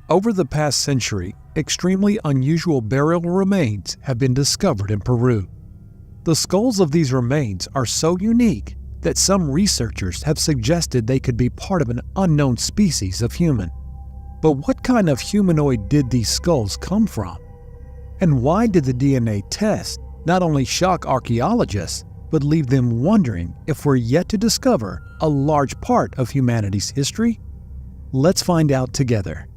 Over the past century, extremely unusual burial remains have been discovered in Peru. The skulls of these remains are so unique that some researchers have suggested they could be part of an unknown species of human. But what kind of humanoid did these skulls come from? And why did the DNA test not only shock archaeologists, but leave them wondering if we're yet to discover a large part of humanity's history? Let's find out together.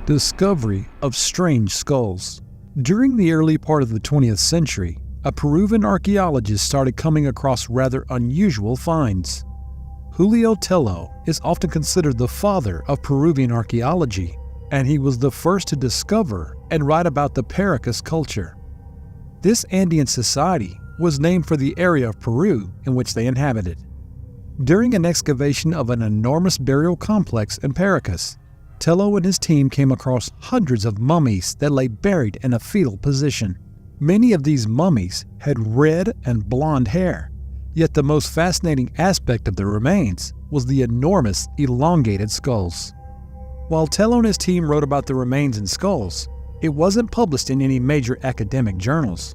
Discovery of strange skulls. During the early part of the 20th century, a Peruvian archaeologist started coming across rather unusual finds. Julio Tello is often considered the father of Peruvian archaeology, and he was the first to discover and write about the Paracas culture. This Andean society was named for the area of Peru in which they inhabited. During an excavation of an enormous burial complex in Paracas, Tello and his team came across hundreds of mummies that lay buried in a fetal position. Many of these mummies had red and blonde hair, yet the most fascinating aspect of the remains was the enormous elongated skulls. While Tello and his team wrote about the remains and skulls, it wasn't published in any major academic journals.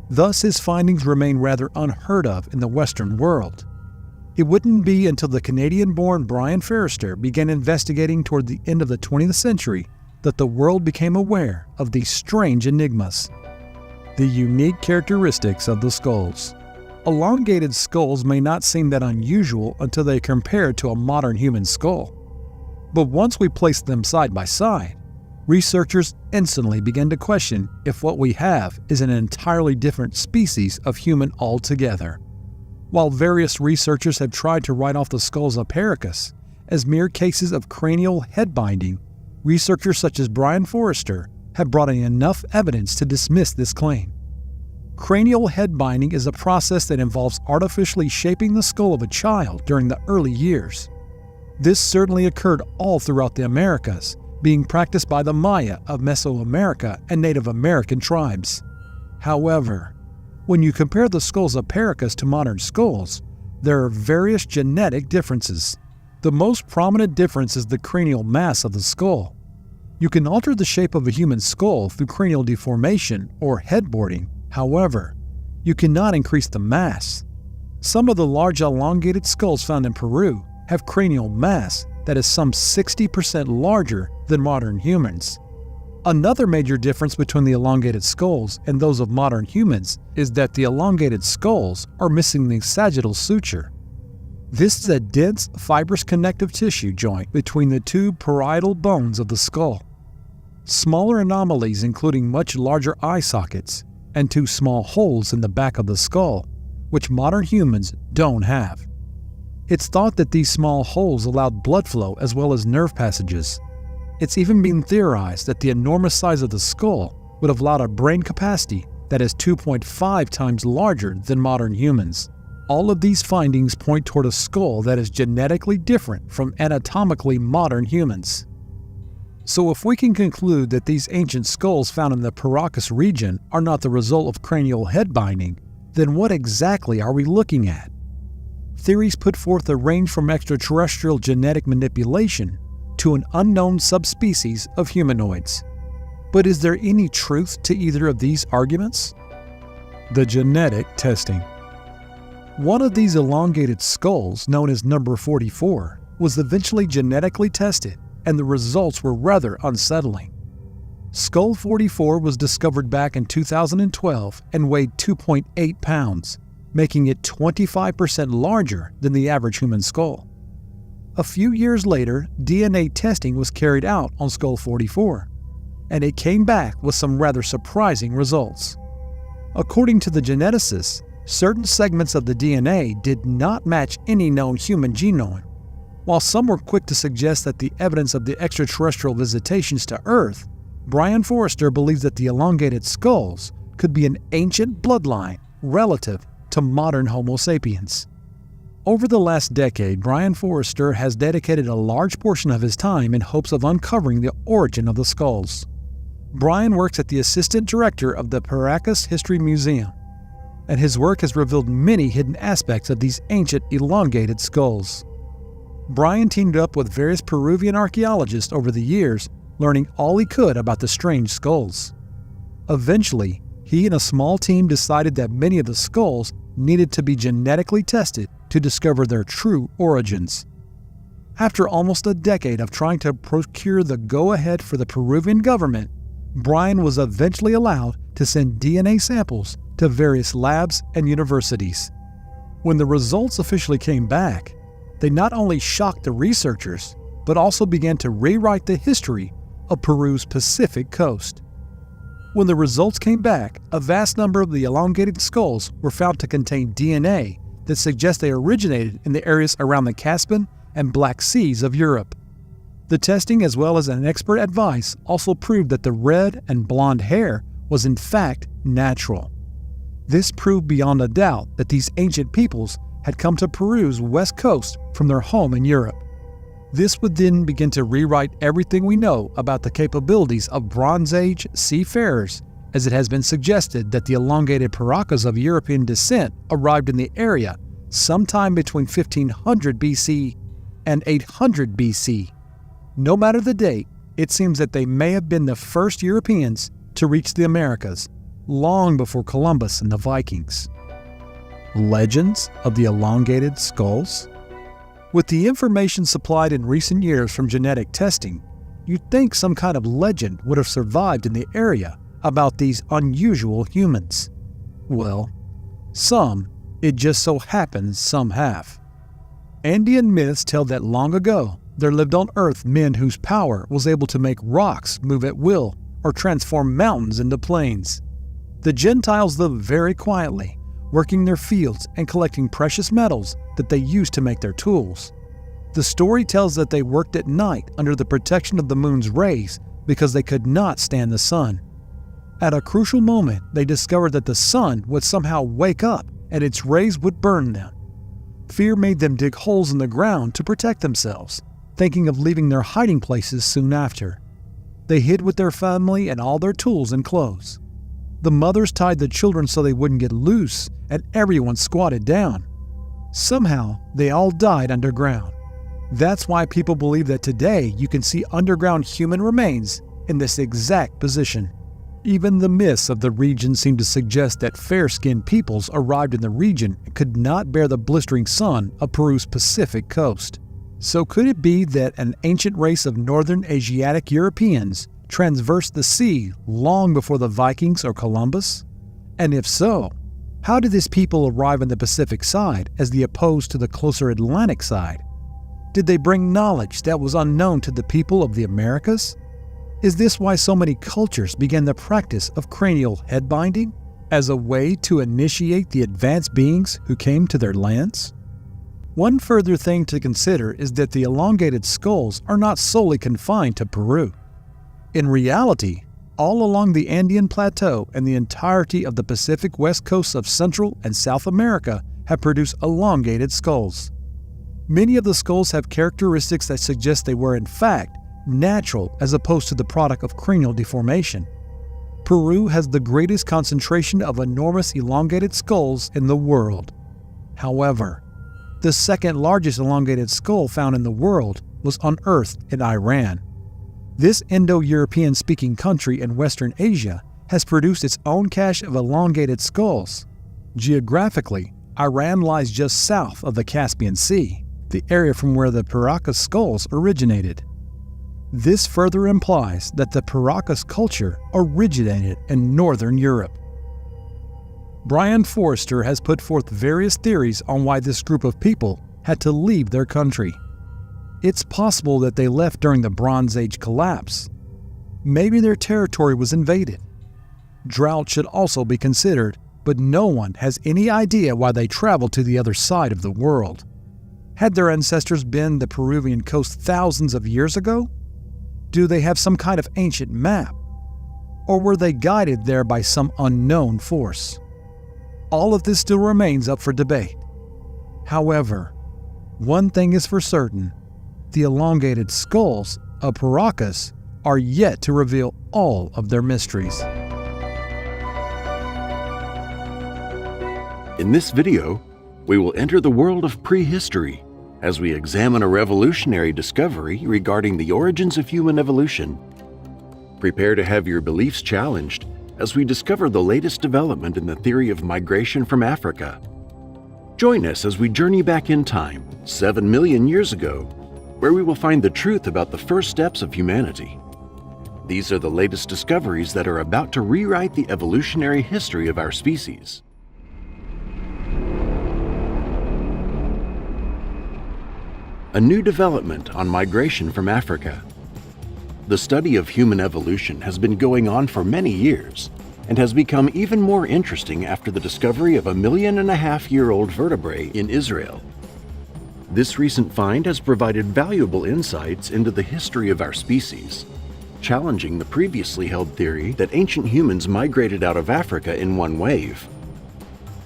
Thus, his findings remain rather unheard of in the Western world. It wouldn't be until the Canadian-born Brian Forrester began investigating toward the end of the 20th century that the world became aware of these strange enigmas. The unique characteristics of the skulls. Elongated skulls may not seem that unusual until they are compared to a modern human skull. But once we place them side by side, researchers instantly begin to question if what we have is an entirely different species of human altogether. While various researchers have tried to write off the skulls of Paracas as mere cases of cranial head binding, researchers such as Brian Forrester have brought in enough evidence to dismiss this claim. Cranial head binding is a process that involves artificially shaping the skull of a child during the early years. This certainly occurred all throughout the Americas, being practiced by the Maya of Mesoamerica and Native American tribes. However, when you compare the skulls of Paracas to modern skulls, there are various genetic differences. The most prominent difference is the cranial mass of the skull. You can alter the shape of a human skull through cranial deformation or headboarding. However, you cannot increase the mass. Some of the large elongated skulls found in Peru have cranial mass that is some 60% larger than modern humans. Another major difference between the elongated skulls and those of modern humans is that the elongated skulls are missing the sagittal suture. This is a dense, fibrous connective tissue joint between the two parietal bones of the skull. Smaller anomalies, including much larger eye sockets and two small holes in the back of the skull, which modern humans don't have. It's thought that these small holes allowed blood flow as well as nerve passages. It's even been theorized that the enormous size of the skull would have allowed a brain capacity that is 2.5 times larger than modern humans. All of these findings point toward a skull that is genetically different from anatomically modern humans. So if we can conclude that these ancient skulls found in the Paracas region are not the result of cranial head binding, then what exactly are we looking at? Theories put forth a range from extraterrestrial genetic manipulation to an unknown subspecies of humanoids. But is there any truth to either of these arguments? The genetic testing. One of these elongated skulls, known as number 44, was eventually genetically tested, and the results were rather unsettling. Skull 44 was discovered back in 2012 and weighed 2.8 pounds, making it 25% larger than the average human skull. A few years later, DNA testing was carried out on Skull 44, and it came back with some rather surprising results. According to the geneticists, certain segments of the DNA did not match any known human genome. While some were quick to suggest that the evidence of the extraterrestrial visitations to Earth, Brian Forrester believes that the elongated skulls could be an ancient bloodline relative to modern Homo sapiens. Over the last decade, Brian Forrester has dedicated a large portion of his time in hopes of uncovering the origin of the skulls. Brian works as the assistant director of the Paracas History Museum. and his work has revealed many hidden aspects of these ancient elongated skulls. Brian teamed up with various Peruvian archaeologists over the years, learning all he could about the strange skulls. Eventually, he and a small team decided that many of the skulls needed to be genetically tested to discover their true origins. After almost a decade of trying to procure the go-ahead for the Peruvian government, Brian was eventually allowed to send DNA samples to various labs and universities. When the results officially came back, they not only shocked the researchers, but also began to rewrite the history of Peru's Pacific coast. When the results came back, a vast number of the elongated skulls were found to contain DNA that suggests they originated in the areas around the Caspian and Black Seas of Europe. The testing, as well as an expert advice, also proved that the red and blonde hair was in fact natural. This proved beyond a doubt that these ancient peoples had come to Peru's west coast from their home in Europe. This would then begin to rewrite everything we know about the capabilities of Bronze Age seafarers, as it has been suggested that the elongated Paracas of European descent arrived in the area sometime between 1500 BC and 800 BC. No matter the date, it seems that they may have been the first Europeans to reach the Americas, long before Columbus and the Vikings. Legends of the elongated skulls? With the information supplied in recent years from genetic testing, you'd think some kind of legend would have survived in the area about these unusual humans. Well, some, it just so happens some have. Andean myths tell that long ago, there lived on Earth men whose power was able to make rocks move at will or transform mountains into plains. The Gentiles lived very quietly, working their fields and collecting precious metals that they used to make their tools. The story tells that they worked at night under the protection of the moon's rays because they could not stand the sun. At a crucial moment, they discovered that the sun would somehow wake up and its rays would burn them. Fear made them dig holes in the ground to protect themselves, thinking of leaving their hiding places soon after. They hid with their family and all their tools and clothes. The mothers tied the children so they wouldn't get loose, and everyone squatted down. Somehow, they all died underground. That's why people believe that today you can see underground human remains in this exact position. Even the myths of the region seem to suggest that fair-skinned peoples arrived in the region and could not bear the blistering sun of Peru's Pacific coast. So could it be that an ancient race of northern Asiatic Europeans traversed the sea long before the Vikings or Columbus? And if so, how did these people arrive on the Pacific side as opposed to the closer Atlantic side? Did they bring knowledge that was unknown to the people of the Americas? Is this why so many cultures began the practice of cranial head binding as a way to initiate the advanced beings who came to their lands? One further thing to consider is that the elongated skulls are not solely confined to Peru. In reality, all along the Andean Plateau and the entirety of the Pacific west coast of Central and South America have produced elongated skulls. Many of the skulls have characteristics that suggest they were in fact natural as opposed to the product of cranial deformation. Peru has the greatest concentration of enormous elongated skulls in the world. However, the second largest elongated skull found in the world was unearthed in Iran. This Indo-European speaking country in Western Asia has produced its own cache of elongated skulls. Geographically, Iran lies just south of the Caspian Sea, the area from where the Paracas skulls originated. This further implies that the Paracas culture originated in Northern Europe. Brian Forrester has put forth various theories on why this group of people had to leave their country. It's possible that they left during the Bronze Age collapse. Maybe their territory was invaded. Drought should also be considered, but no one has any idea why they traveled to the other side of the world. Had their ancestors been the Peruvian coast thousands of years ago? Do they have some kind of ancient map? Or were they guided there by some unknown force? All of this still remains up for debate. However, one thing is for certain: the elongated skulls of Paracas are yet to reveal all of their mysteries. In this video, we will enter the world of prehistory as we examine a revolutionary discovery regarding the origins of human evolution. Prepare to have your beliefs challenged as we discover the latest development in the theory of migration from Africa. Join us as we journey back in time, 7 million years ago, where we will find the truth about the first steps of humanity. These are the latest discoveries that are about to rewrite the evolutionary history of our species. A new development on migration from Africa. The study of human evolution has been going on for many years and has become even more interesting after the discovery of a 1.5-million-year-old vertebrae in Israel. This recent find has provided valuable insights into the history of our species, challenging the previously held theory that ancient humans migrated out of Africa in one wave.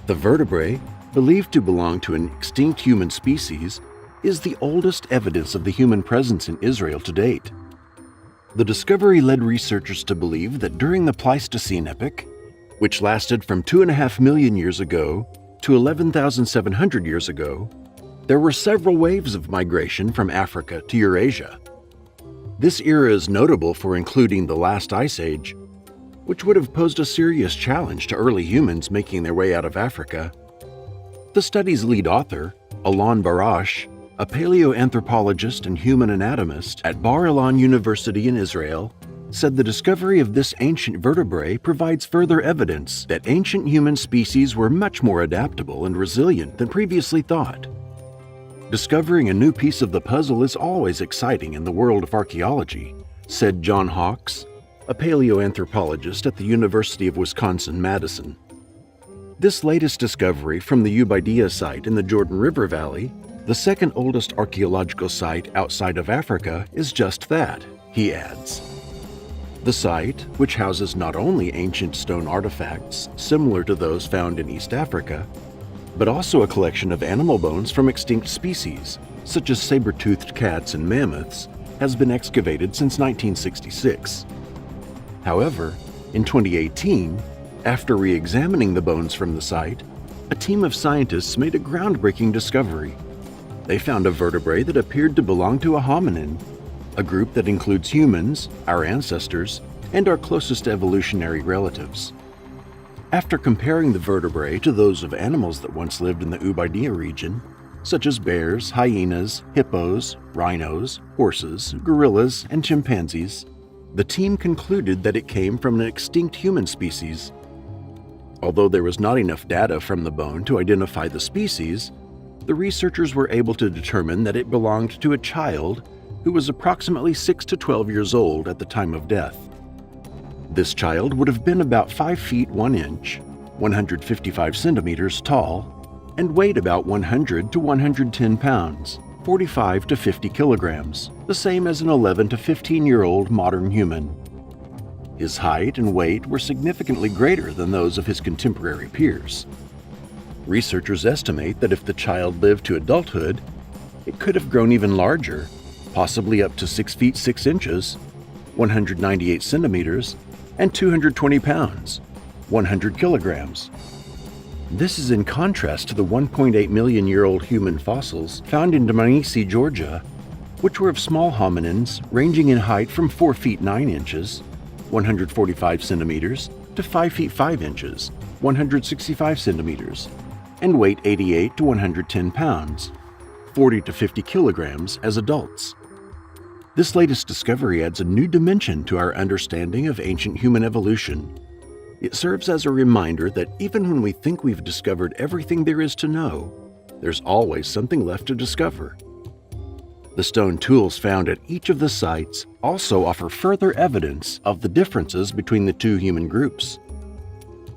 The vertebrae, believed to belong to an extinct human species, is the oldest evidence of the human presence in Israel to date. The discovery led researchers to believe that during the Pleistocene epoch, which lasted from 2.5 million years ago to 11,700 years ago, there were several waves of migration from Africa to Eurasia. This era is notable for including the last ice age, which would have posed a serious challenge to early humans making their way out of Africa. The study's lead author, Alon Barash, a paleoanthropologist and human anatomist at Bar Ilan University in Israel, said the discovery of this ancient vertebrae provides further evidence that ancient human species were much more adaptable and resilient than previously thought. Discovering a new piece of the puzzle is always exciting in the world of archaeology, said John Hawks, a paleoanthropologist at the University of Wisconsin-Madison. This latest discovery from the Ubaidiyah site in the Jordan River Valley, the second oldest archaeological site outside of Africa, is just that, he adds. The site, which houses not only ancient stone artifacts similar to those found in East Africa, but also a collection of animal bones from extinct species, such as saber-toothed cats and mammoths, has been excavated since 1966. However, in 2018, after re-examining the bones from the site, a team of scientists made a groundbreaking discovery. They found a vertebrae that appeared to belong to a hominin, a group that includes humans, our ancestors, and our closest evolutionary relatives. After comparing the vertebrae to those of animals that once lived in the Ubaidiyah region, such as bears, hyenas, hippos, rhinos, horses, gorillas, and chimpanzees, the team concluded that it came from an extinct human species. Although there was not enough data from the bone to identify the species, the researchers were able to determine that it belonged to a child who was approximately 6 to 12 years old at the time of death. This child would have been about 5 feet 1 inch, 155 centimeters tall, and weighed about 100 to 110 pounds, 45 to 50 kilograms, the same as an 11 to 15-year-old modern human. His height and weight were significantly greater than those of his contemporary peers. Researchers estimate that if the child lived to adulthood, it could have grown even larger, possibly up to 6 feet 6 inches, 198 centimeters, and 220 pounds, 100 kilograms. This is in contrast to the 1.8 million-year-old human fossils found in Dmanisi, Georgia, which were of small hominins ranging in height from 4 feet 9 inches, 145 centimeters, to 5 feet 5 inches, 165 centimeters, and weight 88 to 110 pounds, 40 to 50 kilograms as adults. This latest discovery adds a new dimension to our understanding of ancient human evolution. It serves as a reminder that even when we think we've discovered everything there is to know, there's always something left to discover. The stone tools found at each of the sites also offer further evidence of the differences between the two human groups.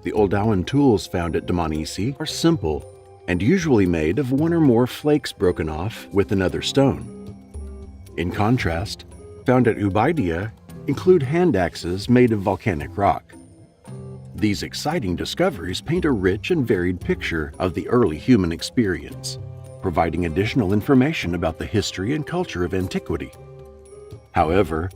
The Oldowan tools found at Dmanisi are simple and usually made of one or more flakes broken off with another stone. In contrast, found at Ubaidiyah include hand axes made of volcanic rock. These exciting discoveries paint a rich and varied picture of the early human experience, providing additional information about the history and culture of antiquity. However,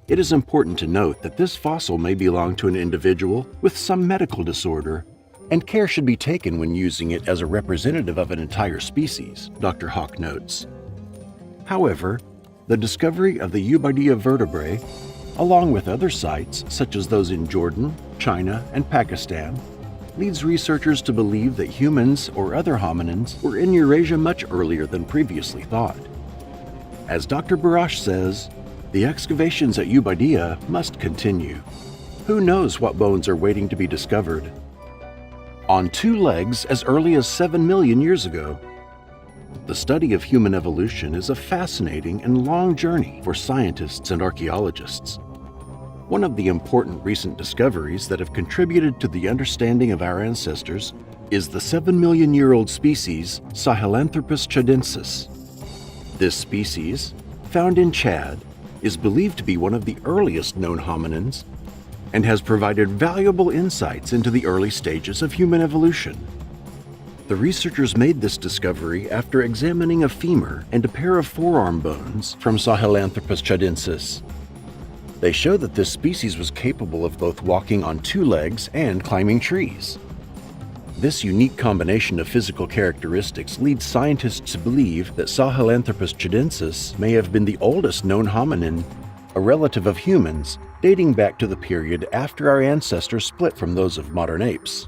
it is important to note that this fossil may belong to an individual with some medical disorder and care should be taken when using it as a representative of an entire species, Dr. Hawk notes. However, the discovery of the Ubaidiyah vertebrae, along with other sites such as those in Jordan, China, and Pakistan, leads researchers to believe that humans or other hominins were in Eurasia much earlier than previously thought. As Dr. Barash says, the excavations at Ubaidiyah must continue. Who knows what bones are waiting to be discovered? On two legs as early as 7 million years ago. The study of human evolution is a fascinating and long journey for scientists and archaeologists. One of the important recent discoveries that have contributed to the understanding of our ancestors is the 7-million-year-old species Sahelanthropus chadensis. This species, found in Chad, is believed to be one of the earliest known hominins and has provided valuable insights into the early stages of human evolution. The researchers made this discovery after examining a femur and a pair of forearm bones from Sahelanthropus chadensis. They show that this species was capable of both walking on two legs and climbing trees. This unique combination of physical characteristics leads scientists to believe that Sahelanthropus chadensis may have been the oldest known hominin, a relative of humans, dating back to the period after our ancestors split from those of modern apes.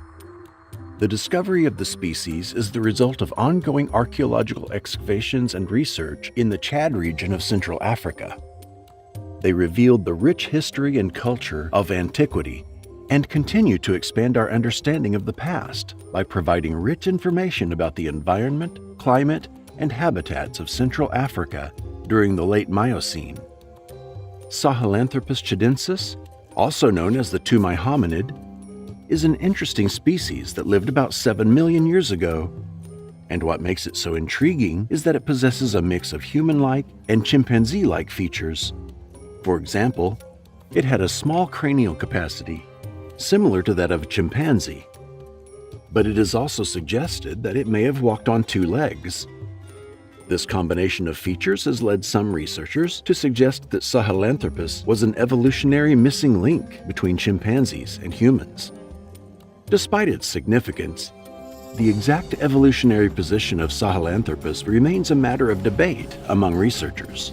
The discovery of the species is the result of ongoing archaeological excavations and research in the Chad region of Central Africa. They revealed the rich history and culture of antiquity and continue to expand our understanding of the past by providing rich information about the environment, climate, and habitats of Central Africa during the late Miocene. Sahelanthropus chadensis, also known as the Tumai hominid, is an interesting species that lived about 7 million years ago. And what makes it so intriguing is that it possesses a mix of human-like and chimpanzee-like features. For example, it had a small cranial capacity, similar to that of a chimpanzee. But it is also suggested that it may have walked on two legs. This combination of features has led some researchers to suggest that Sahelanthropus was an evolutionary missing link between chimpanzees and humans. Despite its significance, the exact evolutionary position of Sahelanthropus remains a matter of debate among researchers.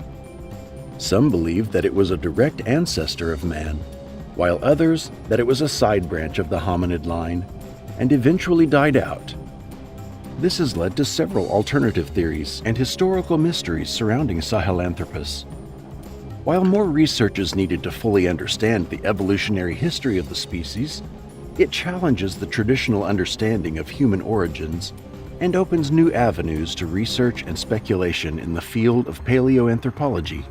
Some believe that it was a direct ancestor of man, while others that it was a side branch of the hominid line and eventually died out. This has led to several alternative theories and historical mysteries surrounding Sahelanthropus. While more research is needed to fully understand the evolutionary history of the species, it challenges the traditional understanding of human origins and opens new avenues to research and speculation in the field of paleoanthropology.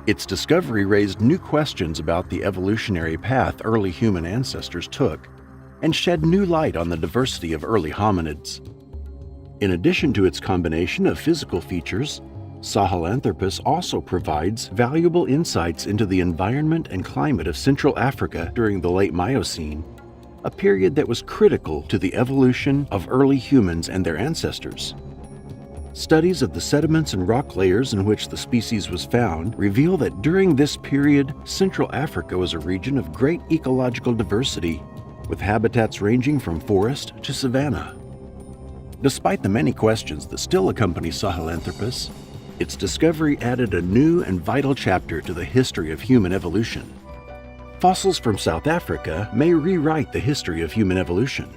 Its discovery raised new questions about the evolutionary path early human ancestors took and shed new light on the diversity of early hominids. In addition to its combination of physical features, Sahelanthropus also provides valuable insights into the environment and climate of Central Africa during the late Miocene, a period that was critical to the evolution of early humans and their ancestors. Studies of the sediments and rock layers in which the species was found reveal that during this period, Central Africa was a region of great ecological diversity, with habitats ranging from forest to savanna. Despite the many questions that still accompany Sahelanthropus, its discovery added a new and vital chapter to the history of human evolution. Fossils from South Africa may rewrite the history of human evolution.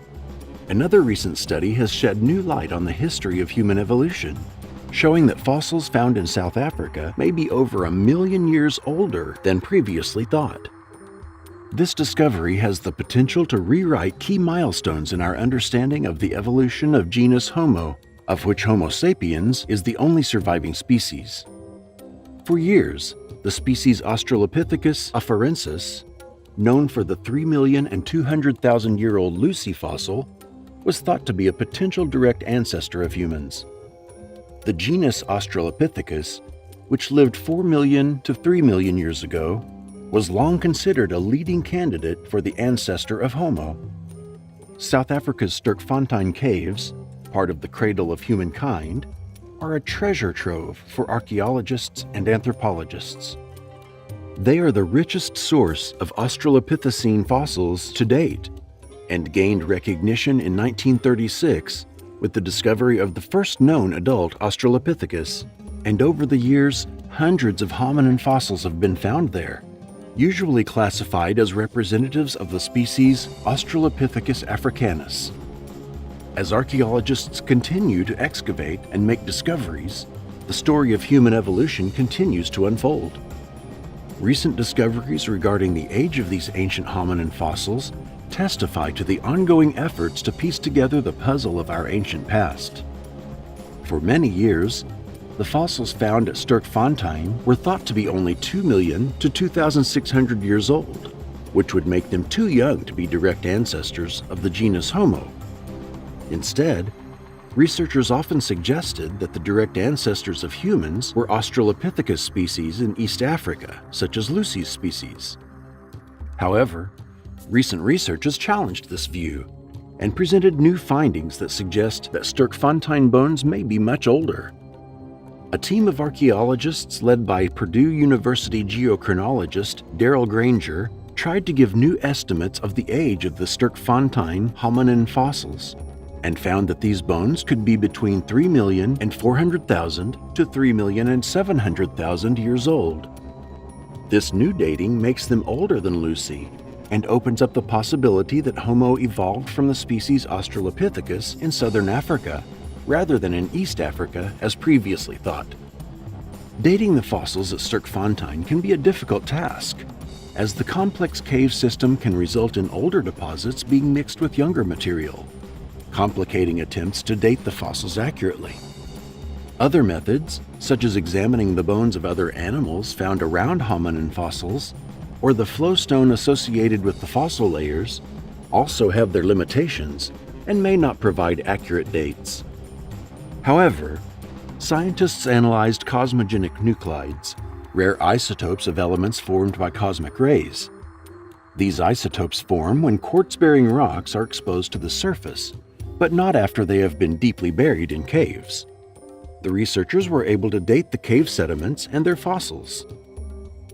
Another recent study has shed new light on the history of human evolution, showing that fossils found in South Africa may be over 1 million years older than previously thought. This discovery has the potential to rewrite key milestones in our understanding of the evolution of genus Homo, of which Homo sapiens is the only surviving species. For years, the species Australopithecus afarensis, known for the 3,200,000-year-old Lucy fossil, was thought to be a potential direct ancestor of humans. The genus Australopithecus, which lived 4 million to 3 million years ago, was long considered a leading candidate for the ancestor of Homo. South Africa's Sterkfontein Caves, part of the cradle of humankind, are a treasure trove for archaeologists and anthropologists. They are the richest source of Australopithecine fossils to date, and gained recognition in 1936 with the discovery of the first known adult Australopithecus, and over the years, hundreds of hominin fossils have been found there, usually classified as representatives of the species Australopithecus africanus. As archaeologists continue to excavate and make discoveries, the story of human evolution continues to unfold. Recent discoveries regarding the age of these ancient hominin fossils testify to the ongoing efforts to piece together the puzzle of our ancient past. For many years, the fossils found at Sterkfontein were thought to be only 2 million to 2,600 years old, which would make them too young to be direct ancestors of the genus Homo. Instead, researchers often suggested that the direct ancestors of humans were Australopithecus species in East Africa, such as Lucy's species. However, recent research has challenged this view and presented new findings that suggest that Sterkfontein bones may be much older. A team of archaeologists led by Purdue University geochronologist Darrell Granger tried to give new estimates of the age of the Sterkfontein hominin fossils, and found that these bones could be between 3,400,000 to 3,700,000 years old. This new dating makes them older than Lucy and opens up the possibility that Homo evolved from the species Australopithecus in southern Africa rather than in East Africa as previously thought. Dating the fossils at Sterkfontein can be a difficult task, as the complex cave system can result in older deposits being mixed with younger material, complicating attempts to date the fossils accurately. Other methods, such as examining the bones of other animals found around hominin fossils, or the flowstone associated with the fossil layers, also have their limitations and may not provide accurate dates. However, scientists analyzed cosmogenic nuclides, rare isotopes of elements formed by cosmic rays. These isotopes form when quartz-bearing rocks are exposed to the surface, but not after they have been deeply buried in caves. The researchers were able to date the cave sediments and their fossils.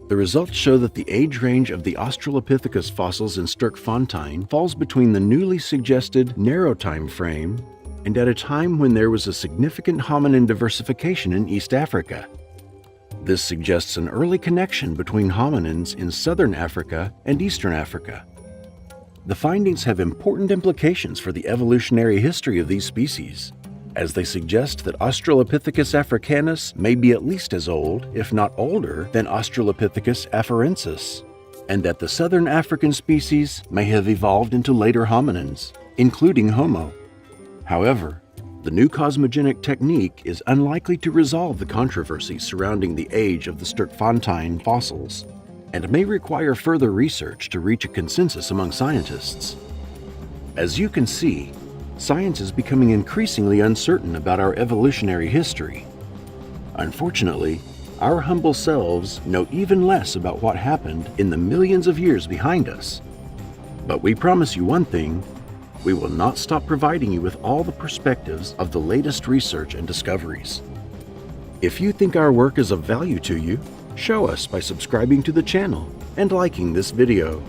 The results show that the age range of the Australopithecus fossils in Sterkfontein falls between the newly suggested narrow time frame and at a time when there was a significant hominin diversification in East Africa. This suggests an early connection between hominins in southern Africa and eastern Africa. The findings have important implications for the evolutionary history of these species, as they suggest that Australopithecus africanus may be at least as old, if not older, than Australopithecus afarensis, and that the southern African species may have evolved into later hominins, including Homo. However, the new cosmogenic technique is unlikely to resolve the controversy surrounding the age of the Sterkfontein fossils, and may require further research to reach a consensus among scientists. As you can see, science is becoming increasingly uncertain about our evolutionary history. Unfortunately, our humble selves know even less about what happened in the millions of years behind us. But we promise you one thing: we will not stop providing you with all the perspectives of the latest research and discoveries. If you think our work is of value to you, show us by subscribing to the channel and liking this video.